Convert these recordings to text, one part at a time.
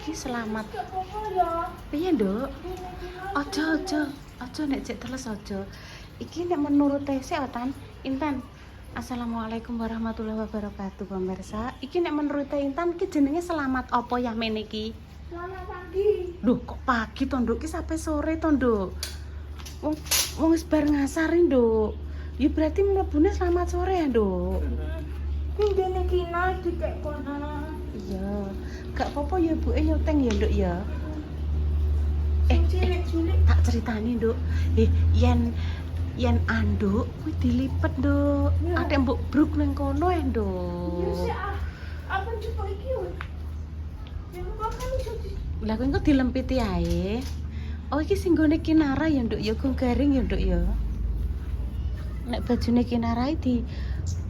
iki selamat. Gak apa-apa ya. Piye, Nduk? Aja nek cek teles aja. Iki nek menurut sik Tan, Intan. Assalamualaikum warahmatullahi wabarakatuh pemirsa. Iki nek menurut Intan iki jenenge selamat apa ya men iki? Selamat pagi. Duh, kok pagi to, Nduk? Ki sampai sore to, Nduk. Wong wis bar ngasar, Nduk. Ya berarti mlebune selamat sore ya, Nduk. Ini dene kina dikek kono. Iya. Gak apa-apa ya, Bu, nyoteng ya, Nduk ya. Cilik-cilik. Tak ceritani, Nduk. Yen anduk kuwi dilipet, Nduk. Ya. Ate mbok bruk ning kono ya, Ya Nduk. sih apa coba iki yo. Ya kok kan iso Lah kuwi engko dilempiti ae. Oh, iki sing gone Kinara ya, Nduk. Ya gong garing ya, Nduk ya. Nek bajune Kinara di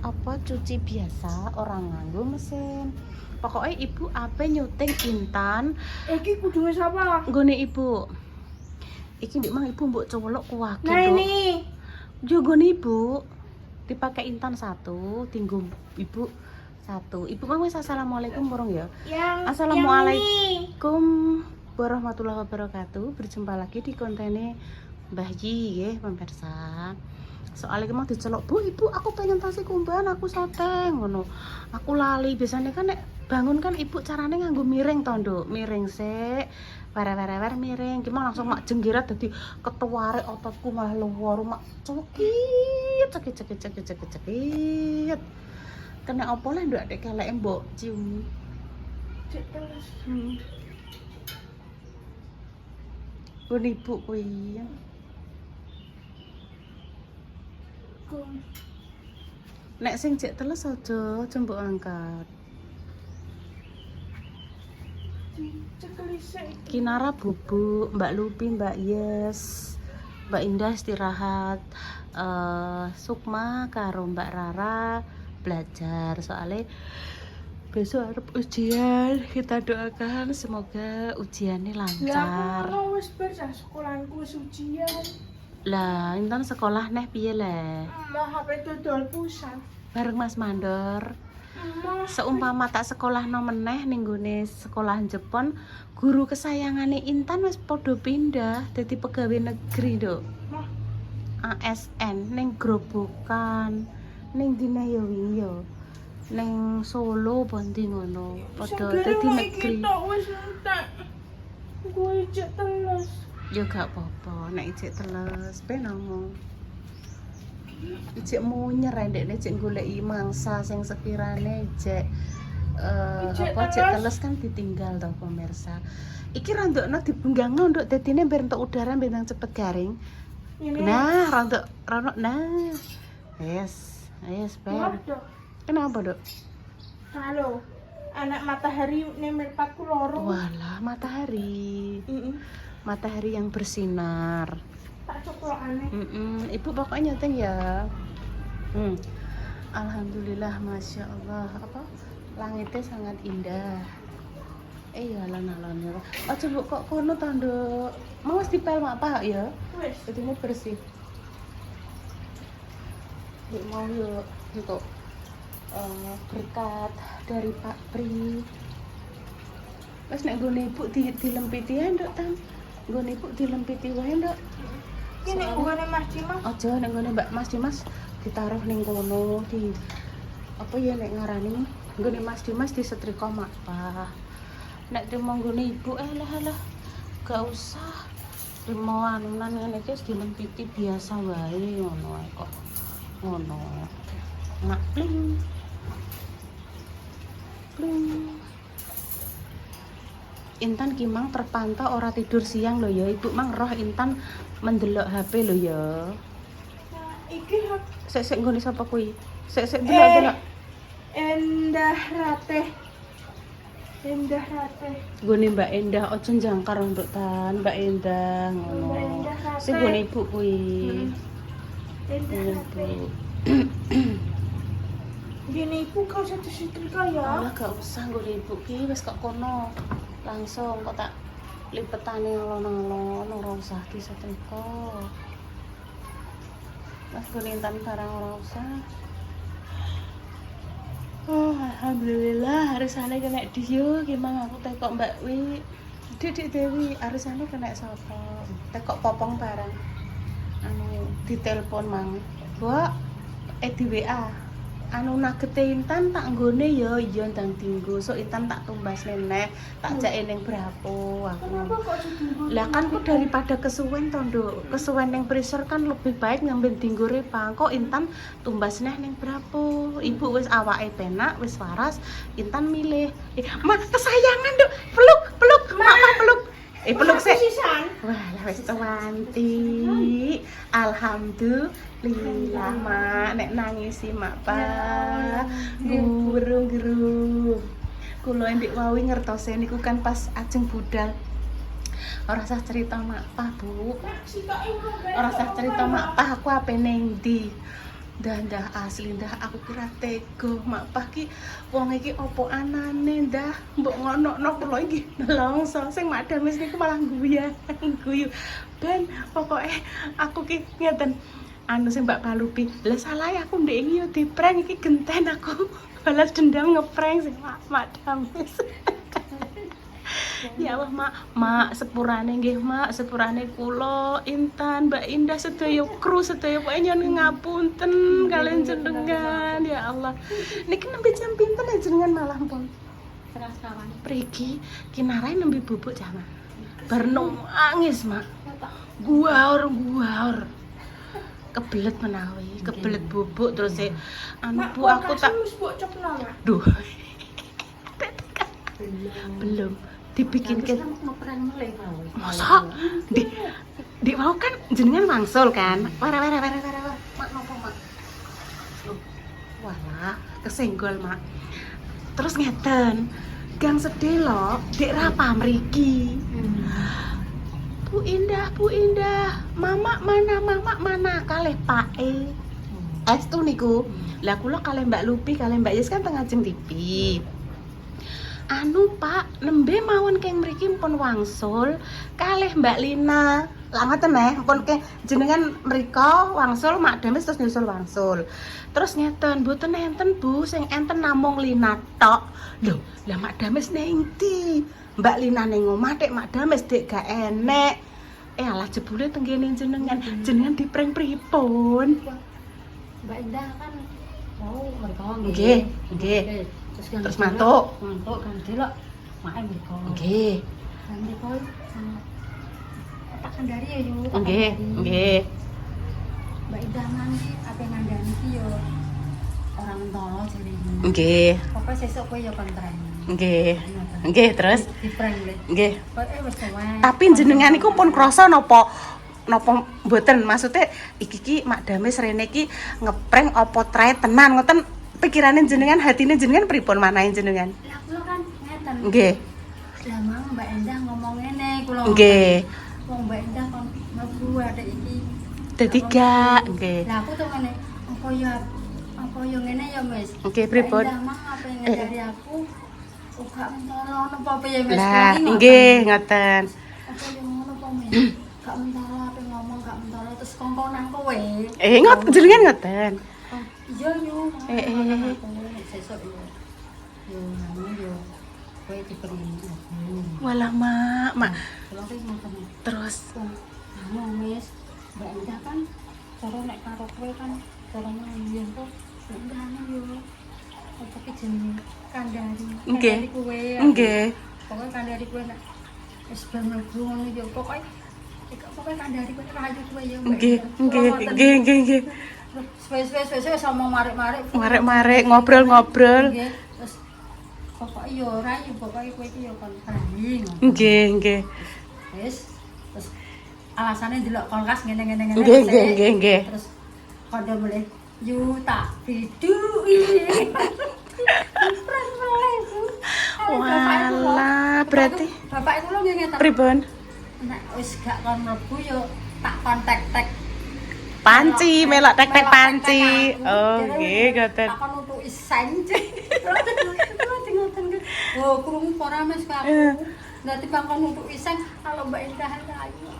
apa cuci biasa, orang nganggo mesin. Pokoknya ibu ape nyuting Intan iki kudune sapa? nggone ibu. Iki ndik mang ibu mbok colok kuwake, Nah Nduk. ini. Yo gone ibu. Dipakai Intan satu, tinggu ibu satu. Ibu mang wis assalamualaikum burung ya. Yang Assalamualaikum warahmatullahi wabarakatuh. Berjumpa lagi di kontennya Mbah Yi nggih pemirsa. Soalnya emang dicelok, Bu, ibu aku pengen tasi kumbahan, aku soteng ngono. Aku lali, biasanya kan nek bangun kan ibu carane nganggo miring to, Nduk. Miring sik. War miring. Gimana langsung mak jenggirat dadi ketuare ototku malah luar mak cekit. Kena apa lah Nduk adek keleke mbok cium. Cek terus. Pun ibu kuwi. Nek sing cek teles aja mbok angkat. Cekelisik. Kinara bubuk, Mbak Lupi, Mbak Yes, Mbak Indah istirahat, Sukma karo Mbak Rara belajar soalnya besok harus ujian. Kita doakan semoga ujiannya Lah lancar. aku wis bar sekolahku wis ujian. Lah Intan sekolah neh piye le? Mau HP dodol pusat. Bareng Mas Mandor. Mau Seumpama tak sekolah no meneh ning gone sekolah Jepon, guru kesayangane Intan wis padha pindah dadi pegawai negeri, Nduk. Mah. ASN ning Grobogan, ning dina ya wingi ya. Ning Solo bondi ngono, padha dadi negeri. Kita wis entek. Gue cek terus. Ya gak apa-apa, nek ijek teles ben ngomong. Ijek munyer ndekne cek goleki mangsa sing sekirane ijek apa cek teles kan ditinggal to pemirsa. Iki randokno dibenggangno nduk dadine ben entuk udara ben cepet garing. Ini. Nah, randok nah. Yes, ben. Waduh. Kenapa, Dok? Halo. Anak matahari nemel patku loro. Walah, matahari. Heeh. Matahari yang bersinar. Tak coklok aneh. Ibu pokoknya nyeteng ya. Alhamdulillah, masya Allah. Apa? Langitnya sangat indah. Ya alon-alon ya. Oh coba kok kono tanduk. Mau dipel mak Pak ya? Wis. Ini bersih. Yuk mau yuk untuk berkat dari Pak Pri. Wes nek nggone ibu dilempiti ya, Nduk Tan. Nggone ibu dilempiti wae, Nduk. Iki nek ngene Mas Dimas. Aja nek nggone Mbak Mas Dimas ditaruh ning kono di apa ya nek ngarani nggone Mas Dimas disetrika mak Pak. Nek di nggone ibu lah gak usah. Mau anunan ngene iki dilempiti biasa wae ngono ae kok. Ngono. Nak pling. Intan Kimang terpantau ora tidur siang lho ya. Ibu mang roh Intan mendelok HP lho ya. Nah, iki Sik nggone sapa kuwi? Sik delok-delok. Endah Rateh. Nggone Mbak Endah aja jangkar untuk Tan, Mbak Endah ngono. Mbak Endah Rateh. Sing nggone ibu kuwi. Endah Rateh. Gini ibu kau satu setrika ya. Alah gak usah nggone ibu ki wis kok kono. Langsung kok tak lipetane alon-alon ora usah disetrika. Mas nggone Intan barang ora usah. Oh, alhamdulillah arisane kena dia gimana aku tekok Mbak Wi. Dik Dewi arisane kena sapa? Tekok popong barang. Anu ditelepon mang. Mbok di WA. Anu nagete Intan tak nggone ya iya ndang dinggo. So Intan tak tumbas meneh, tak jake ning brapo aku. Kenapa kok ditunggu? Lah kan ku daripada kesuwen to, Nduk. Kesuwen ning freezer kan lebih baik ngambil dinggo repang. Kok Intan tumbas neh ning brapo. Ibu wis awake penak, wis waras, Intan milih. Mak kesayangan, Nduk. Peluk, Mak peluk. Peluk sik. Wah, lah wis tuwanti. Alhamdulillah, Mak. Nek nangisi Mak Pak. Gurung-gurung. Kula ndik wawi ngertose niku kan pas ajeng budal. Ora usah cerita Mak Pah, Bu. Ora usah cerita Mak Pah aku ape ning ndi. Ndah asli ndah aku kira tega Mak Pah ki wong iki opo anane ndah mbok ngonokno kula iki nelongso sing madam wis niku malah guyu ben pokoke aku ki ngeten anu sing Mbak Palupi lah salah aku ndek iki yo diprank iki genten aku balas dendam ngeprank sing madam wis. Ya Allah mak sepurane nggih mak sepurane kula Intan Mbak Indah sedaya kru sedaya pokoke nyuwun ngapunten kalian jenengan ya Allah niki nembe jam pinten ya jenengan malah pun Terus kawan. priki kinarai nembe bubuk jaman bar nangis mak guaur kebelet menawi kebelet bubuk terus anu Bu aku tak duh belum dibikin ke masa di mau kan jenengan wangsul kan wara mak nopo mak wala kesenggol mak terus ngeten gang sedih lo dek rapa mriki Bu Indah mama mana kalih pae estu niku lah kula kalih Mbak Lupi kalih Mbak Yes kan tengah jeng TV anu Pak nembe mawon keng mriki pun wangsul kalih Mbak Lina lah ngoten pun keng jenengan mriko wangsul Mak Dames terus nyusul wangsul terus ngeten mboten enten Bu sing enten namung Lina tok lho lah Mak Dames ning ndi Mbak Lina ning omah tek Mak Dames dek gak enek alah jebule tenggene jenengan diprank pripun Mbak Indah kan mau mereka nggih terus mantuk kan delok mae mereka nggih kan mereka tak kandari ya yo nggih Mbak Indah nanti apa ngandani ki yo orang mentolo jadi nggih pokoknya sesuk kowe yo kontren nggih terus di prank le nggih wis tuwek tapi jenengan niku pun krasa napa mboten maksudnya iki Mak Dames rene iki ngeprank apa trae tenan ngoten pikirane jenengan hatine jenengan pripun manahe jenengan lah kula kan ngeten nggih lah mau Mbak Indah ngomong ngene kula nggih wong Mbak Indah kon mlebu adek iki dadi gak nggih lah aku tuh ngene apa yo ngene ya Mas nggih pripun mah apa yang ngajari aku gak mentolo napa ya Mas lah nggih ngoten apa yang ngono apa Mas gak mentolo apa ngomong gak mentolo terus kongkonan kowe jenengan ngoten iya yo sesuk yo nang yo kowe diberi walah mak kula ki ngoten terus anu Mas Mbak Indah kan cara nek karo kowe kan caranya yen kok Mbak anu yo apa ki jenenge kandari kowe nggih pokoke kandari kowe nek wis ben mlebu ngono yo pokoke kandari kowe rayu kowe yo nggih wis sama marek-marek ngobrol terus pokoke yo rayu pokoke kowe iki yo kon rayu nggih wis terus alasane delok kulkas ngene nggih terus kode mulai yu tak bidui walah berarti bapak itu lo nggih ngeten pripun nek wis gak kon mlebu yo tak kontak-tek panci melok tek panci oh nggih ngoten tak kon nutuki senci oh krungu ora Mas aku dadi bang kon nutuki sen kalau Mbak Indah ayu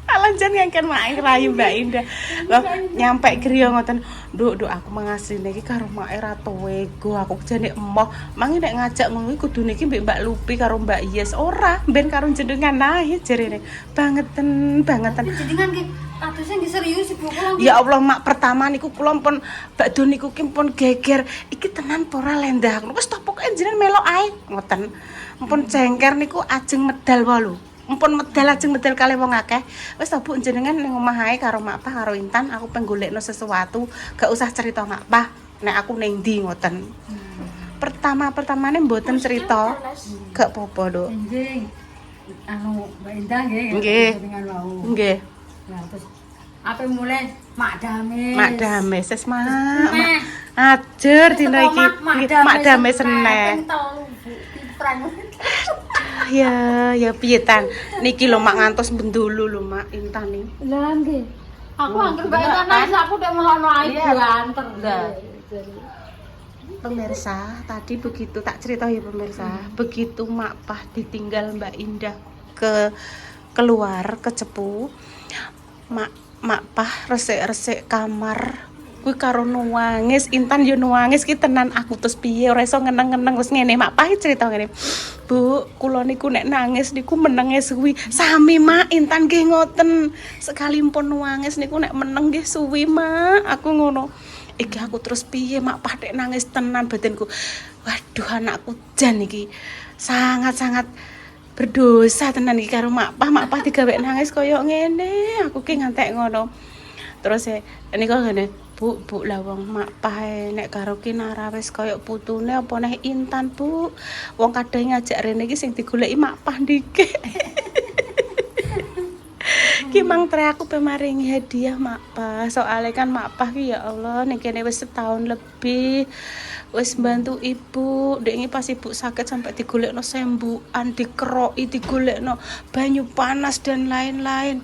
ala Pancen ngeken mak rayu Mbak Indah. Wah, nyampe griya ngoten. Nduk, aku mengasline iki karo mak Ratu Wego. Aku jane emoh. Mangi nek ngajak ngono iki kudune iki mbek Mbak Lupi karo Mbak Yes. Ora, ben karo jenengan ae jarene. Bangeten. Jenengan ki katusnya nggih serius Ibu kula. Ya Allah mak, pertama niku kula pun bakdo niku ki pun geger. Iki tenan apa ora lendah. Wis tok pokoke jenengan melok ae ngoten. Mumpun jengker niku ajeng medal wae lho. Mumpun medal ajeng medal kali wong akeh. Wis to Bu jenengan ning omah ae karo Mak Pah karo Intan, aku penggolekno sesuatu, gak usah cerita Mak Pah nek aku ning ndi ngoten. Pertama-pertamane mboten cerita. Gak apa-apa, Nduk. Nggih. Anu Mbak Indah nggih. Nggih. Jenengan wau. Nggih. Nah, terus apa mulai Mak Dames. Mak Dames ses Mak. Ajer dina iki. Mak Dames seneh. Ya piye tan. Niki lho Mak ngantos bendulu lho Mak Intan iki. Lah nggih. Aku anggere Mbak Intan nangis aku udah melono ae banter. Pemirsa, tadi begitu tak cerita ya pemirsa. Begitu Mak Pah ditinggal Mbak Indah keluar ke Cepu. Mak Pah resik-resik kamar. Kuwi karo nuwangis, Intan yo nuwangis ki tenan aku terus piye ora iso ngeneng-ngeneng wis ngene Mak Pah cerita ngene. Bu, kula niku nek nangis niku menenge suwi. Sami Mak, Intan nggih ngoten. Sekalipun nuwangis niku nek meneng nggih suwi Mak. Aku ngono. Iki aku terus piye Mak Pah nek nangis tenan batinku. Waduh anakku jan iki. Sangat-sangat berdosa tenan iki karo Mak Pah digawe nangis koyo ngene. Aku ki ngantek ngono. Terus niku ngene, Bu lah wong Mak Pah nek karo Kinara wis koyo putune apa neh Intan, Bu. Wong kadang ngajak rene iki sing digoleki Mak Pah ndike. Ki mang tre aku pemaringi hadiah Mak Pah. Soale kan Mak Pah ki ya Allah nek kene wis setahun lebih wis bantu ibu. Dek iki pas ibu sakit sampai digolekno sembuhan, dikeroki, digolekno banyu panas dan lain-lain.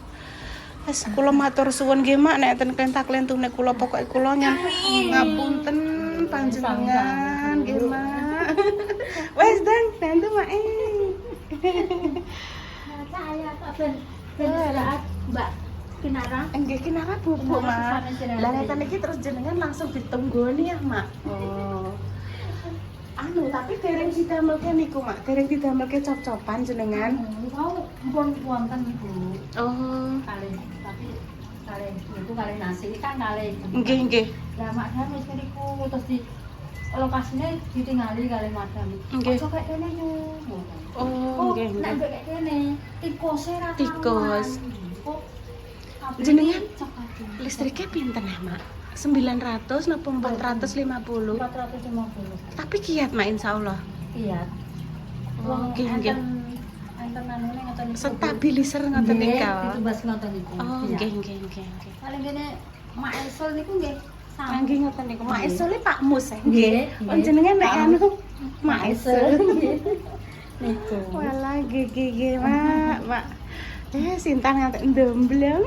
Wes kula matur suwun nggih Mak nek enten kentak-lentune kula pokoke kula ngapunten panjenengan nggih Mak. Wes dang bantu Mak. Saya tak ben saat Mbak Kinara. Enggak Kinara bubuk Mak. Lah ngeten iki terus jenengan langsung ditunggoni ya Mak. Oh. Anu tapi dereng didamelke niku Mak, dereng didamelke cop-copan jenengan. Mau pun wonten Ibu. Oh. Tapi itu kali nasi kan kali. Nggih. Lah Mak Dames niku terus di lokasinya ditinggali kali Madam. Nggih. Ojo kayak kene yo. Oh, nggih. Nek mbek kayak kene tikus ra Tikus. karuan. Jenengan listriknya pinten ya Mak? 900 napa 450? 450. Tapi kiat Mak insyaallah. Iya. Oh, nggih. Enten anune ngoten niku. Stabilizer ngoten niku. Itu bas ngoten niku. Oh, Iya. nggih. Paling kene Mak Esol niku nggih sama. Nggih ngoten niku. Mak Esole Pak Mus ya. Nggih. Panjenengan nek anu Mak Esol. Niku. Walah gigi Mak. Sintan ngantek ndomblong.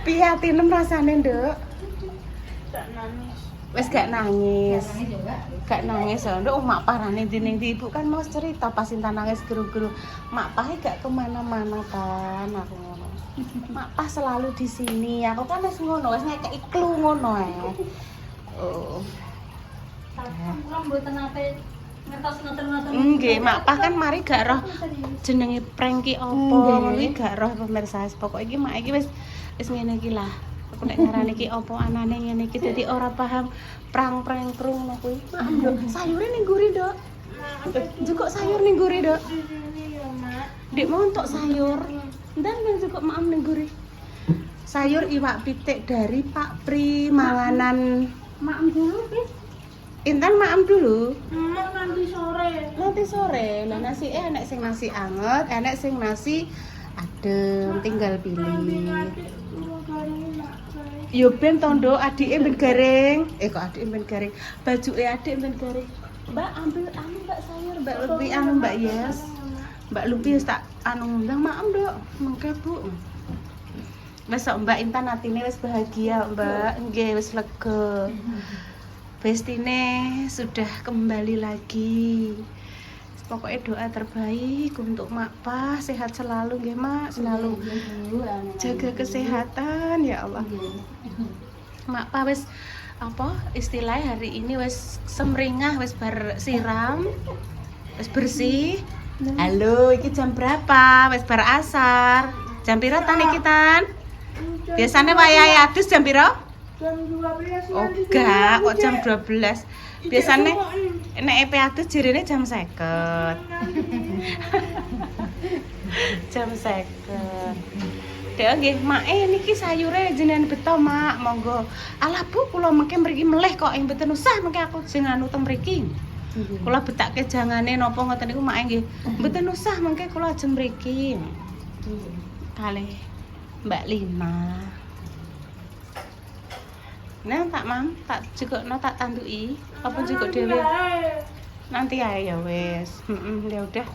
Piye atinem rasane, Nduk? Tak nangis. Wis gak nangis. juga. Gak nangis ya, Nduk. Mak parane dinding di ibu kan mau cerita pas Sintan nangis geru-geru. Mak Pah gak kemana-mana kan aku ngono. Mak Pah selalu di sini. Aku kan wis ngono, wis ngekeki clue ngono ae. Oh. Tapi kula mboten nate ngertos ngoten-ngoten. Nggih, Mak Pah kan mari gak roh jenenge prank ki apa, ngono iki gak roh pemirsa. Pokoke iki mak iki wis ngene iki lah. Aku nek ngarani iki apa anane ngene iki dadi ora paham prang-prang krung ngono kuwi. Sayure ning guri, Dok. Jukuk sayur ning guri, Dok. Dik mau entuk sayur. Ndan nang jukuk maam ning guri. Sayur iwak pitik dari Pak Pri manganan. Maem dulu, Bis. Intan maam dulu. Nanti sore. Nanti sore, lah nasi enek sing nasi anget, enek sing nasi adem, tinggal pilih. Yo ben tondo adike ben garing. Kok adike ben garing? Bajuke adik ben garing. Mbak ambil anu Mbak sayur, Mbak Lupi anu Mbak Yes. Mbak Lupi wis tak anu ngundang maem, Dok. Mengke, Bu. Wis kok Mbak Intan atine wis bahagia, Mbak. Nggih wis lega. Bestine sudah kembali lagi. Pokoknya doa terbaik untuk Mak Pa, sehat selalu nggih Mak, selalu jaga kesehatan ya Allah. Mak Pa wis apa istilahnya hari ini wis semringah, wis bar siram, wis bersih. Halo, iki jam berapa? Wis bar asar. Jam piro tan iki tan? Biasanya wayahe adus jam piro? Jam 12 Oh enggak, kok jam 12. Biasanya nek EP adus jirine jam 50. Jam 50. Dek nggih, Mak niki sayure jenengan beto, Mak. Monggo. Alah Bu, kula mengke mriki meleh kok ing mboten usah mengke aku sing anu teng mriki. Kula betake jangane napa ngoten niku Mak nggih. Mboten usah mengke kula ajeng mriki. Kalih Mbak Lina. Nah, tak Mam, tak jukukno tak tanduki. Apa jukuk dhewe? Nanti ae ya wis. Ya udah.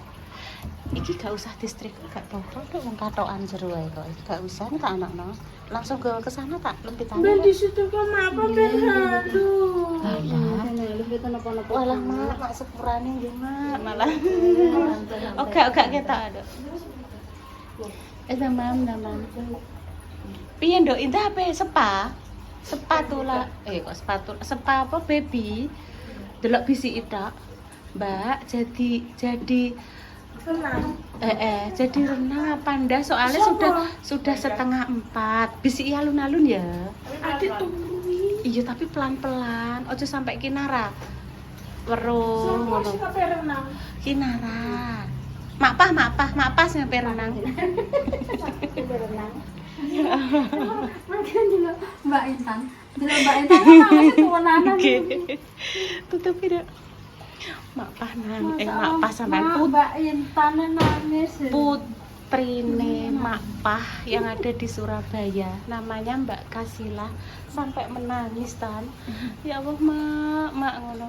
Iki gak usah distrik, gak apa-apa kok wong katokan jero ae kok. Gak usah tak anakno. Langsung ke sana tak lebih Ben tanya. di situ kan apa berhantu. Walah mak sepurane nggih mak malah. Oh gak ketok ada. Mam. Piye nduk indah apa sepa? Spatula. Kok spatula? Sepa apa baby? Delok bisi tok. Mbak, jadi Tenang. jadi renang apa ndak soalnya sudah 3:30. Bisi alun-alun ya. Adik tungguin. Iya tapi pelan-pelan, ojo sampai kinara. Weruh Semua ngono. sih kape renang. Kinara. Mak pah sampai renang. Berenang. Mungkin dulu Mbak Intan kan namanya tuanan. Oke. Tutup tidak. Mak pah sampean Mbak Intan nangis. putrine Mak Pah yang ada di Surabaya, namanya Mbak Kasila, sampai menangis tan. Ya Allah mak ngono.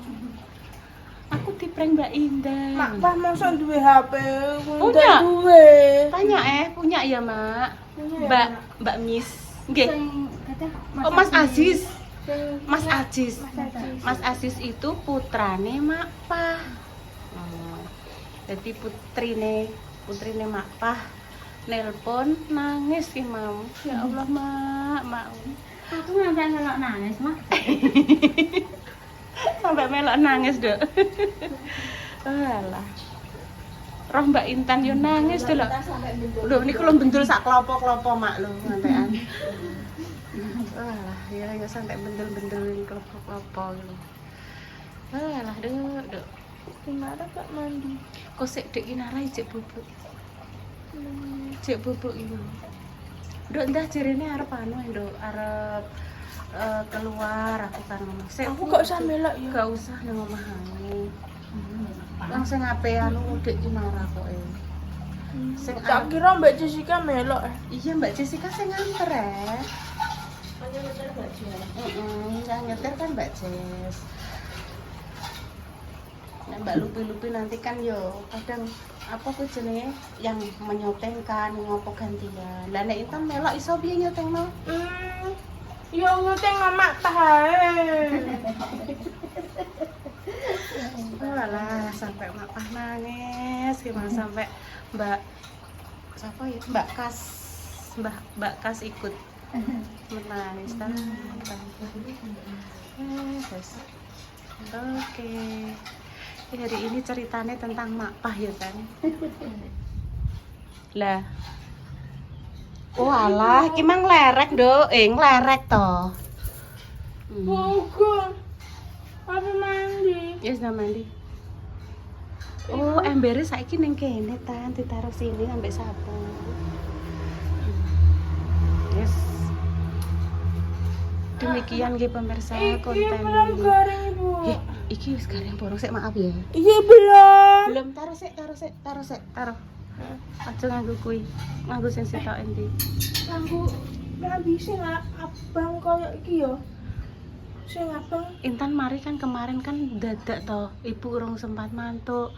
Aku diprank Mbak Indah. Mak Pah masa duwe HP? Punya. Duwe. Tanya punya ya mak. Punya ya, Mbak Miss. Nggih. Sing kata Oh Mas Aziz. Sing- Mas Aziz. Aziz. Mas Aziz itu putrane Mak Pah. Jadi putrine Mak Pah nelpon nangis ki Mam. Ya Allah mak. aku sampai ngelok nangis mah. Sampai melok nangis, Dok. Alah. Roh Mbak Intan yo nangis lho. Lho niku lho bendul sak klopo-klopo mak lho ngantekan. Alah, ya sampai bendul-bendul klopo-klopo lho. Alah, Dok. Gimana Kak mandi? Kok sik Dek Inara cek bubuk. Cek bubuk iku. Dok entah jarene arep anu, Dok, arep keluar aku kan ngomong. Sik, Aku gak usah melok ya. Gak usah nang omah ae. Langsung ape anu Dek Inara kok Sing Tak kira Mbak Jessica melok. Iya Mbak Jessica sing nganter yang nyetir kan Mbak Jess. Nah, Mbak Lupi nanti kan yo kadang apa ku jenenge yang menyotengkan ngopo gantian. Lah nek Intan melok iso piye nyotengno? Ya nguteng Mak Pah ae. Walah sampai Mak Pah nangis, gimana sampai Mbak siapa ya? Mbak Kas ikut menangis kan. Terus. Oke. Hari ini ceritanya tentang Mak Pah ya kan. Lah. Oh alah, iki mang nglerek, Nduk. Nglerek to. Bukan. Apa mandi? Ya sudah mandi. Oh, embere saiki ning kene tan ditaruh sini sampai sapu. Yes. Demikian nggih pemirsa konten belum ini. goreng Ibu. Iki wis gareng borong sik maaf ya. Iya belum. Belum taruh. Aja nganggo kuwi. Nganggo sing sitok endi. Aku nggak bisa lah abang kayak iki yo. Sing abang Intan mari kan kemarin kan dadak toh. Ibu urung sempat mantuk.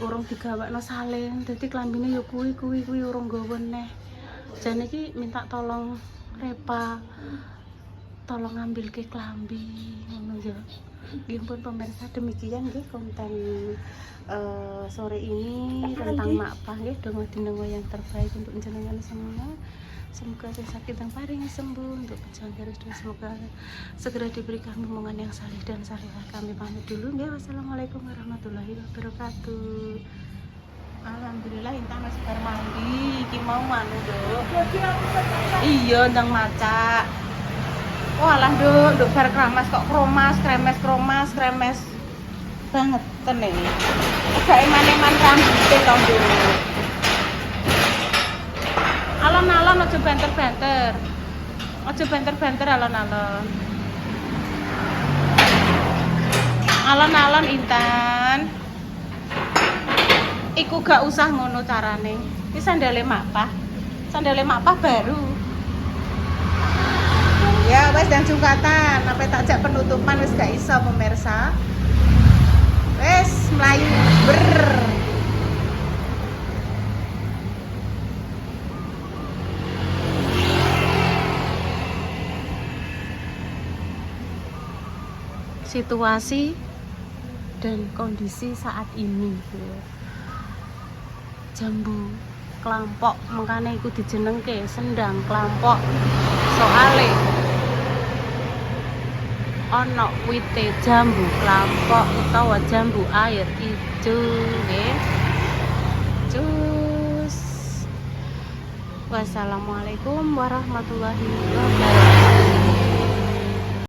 Urung digawakno salin. Dadi klambine yo kuwi urung nggawa neh. Jane iki minta tolong Repa. Tolong ngambil ke klambi ngono ya. Ya pun pemirsa, demikian nggih konten sore ini tentang Makpah nggih. Donga-donga yang terbaik untuk jenengan semua. Semoga saya sakit dan paring sembuh untuk pejuang garis dan semoga segera diberikan momongan yang saleh dan salehah. Kami pamit dulu nggih. Wassalamualaikum warahmatullahi wabarakatuh. Alhamdulillah Intan masih bar mandi. Iki mau anu, Duk. Lagi aku tetap Iya, ndang maca. Walah, Duk bar kramas kok kremes banget tenan. Agak eman-eman rambute to, Duk. Alon-alon aja banter-banter. Aja banter-banter alon-alon. Alon-alon Intan. Iku gak usah ngono carane. Iki sandale Makpah. Sandale Makpah baru. Ya wes dan jungkatan, sampai takjak penutupan wes gak iso pemirsa. Wes melayu ber. Situasi dan kondisi saat ini. Jambu klampok mengkane iku dijenengke sendang klampok. Soale ana wite jambu klampok utawa jambu air ijo nggih. Cus. Wassalamualaikum warahmatullahi wabarakatuh.